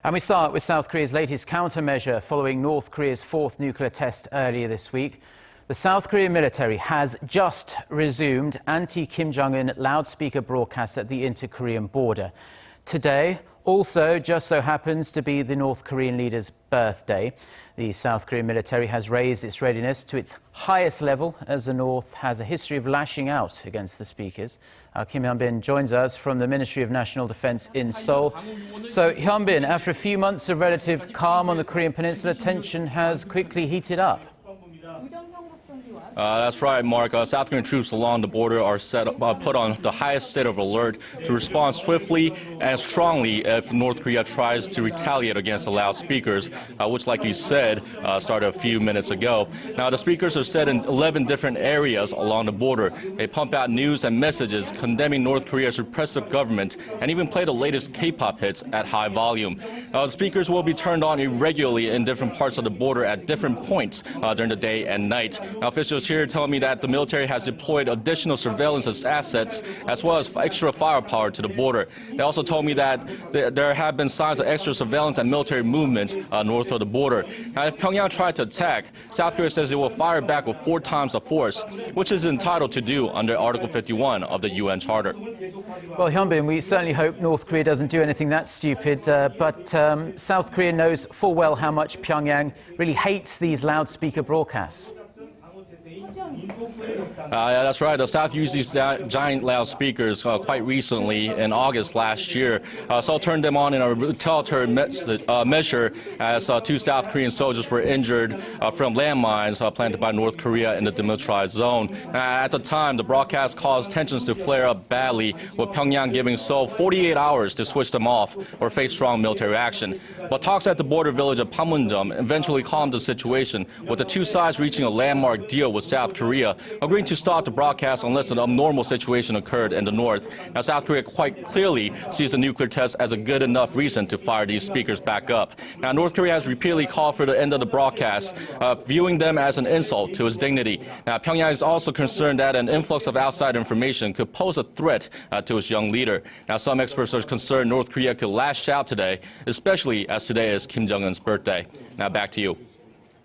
And we start with South Korea's latest countermeasure following North Korea's fourth nuclear test earlier this week. The South Korean military has just resumed anti-Kim Jong-un loudspeaker broadcasts at the inter-Korean border. Today also just so happens to be the North Korean leader's birthday. The South Korean military has raised its readiness to its highest level as the North has a history of lashing out against the speakers. Kim Hyun-bin joins us from the Ministry of National Defense in Seoul. So, Hyun-bin, after a few months of relative calm on the Korean Peninsula, tension has quickly heated up. That's right, Mark. South Korean troops along the border are put on the highest state of alert to respond swiftly and strongly if North Korea tries to retaliate against the loudspeakers, which, like you said, started a few minutes ago. Now, the speakers are set in 11 different areas along the border. They pump out news and messages condemning North Korea's repressive government and even play the latest K-pop hits at high volume. The speakers will be turned on irregularly in different parts of the border at different points during the day and night. Now, officials here telling me that the military has deployed additional surveillance assets as well as extra firepower to the border. They also told me that there have been signs of extra surveillance and military movements north of the border. Now, if Pyongyang tried to attack, South Korea says it will fire back with 4 times the force, which is entitled to do under Article 51 of the UN Charter. Well, Hyun-bin, we certainly hope North Korea doesn't do anything that stupid, but South Korea knows full well how much Pyongyang really hates these loudspeaker broadcasts. Yeah, that's right. The South used these giant loudspeakers quite recently in August last year. Seoul turned them on in a retaliatory measure as 2 South Korean soldiers were injured from landmines planted by North Korea in the demilitarized zone. At the time, the broadcast caused tensions to flare up badly, with Pyongyang giving Seoul 48 hours to switch them off or face strong military action. But talks at the border village of Panmunjom eventually calmed the situation, with the 2 sides reaching a landmark deal with South Korea, agreeing to stop the broadcast unless an abnormal situation occurred in the north. Now, South Korea quite clearly sees the nuclear test as a good enough reason to fire these speakers back up. Now, North Korea has repeatedly called for the end of the broadcast, viewing them as an insult to its dignity. Now, Pyongyang is also concerned that an influx of outside information could pose a threat to its young leader. Now, some experts are concerned North Korea could lash out today, especially as today is Kim Jong-un's birthday. Now, back to you.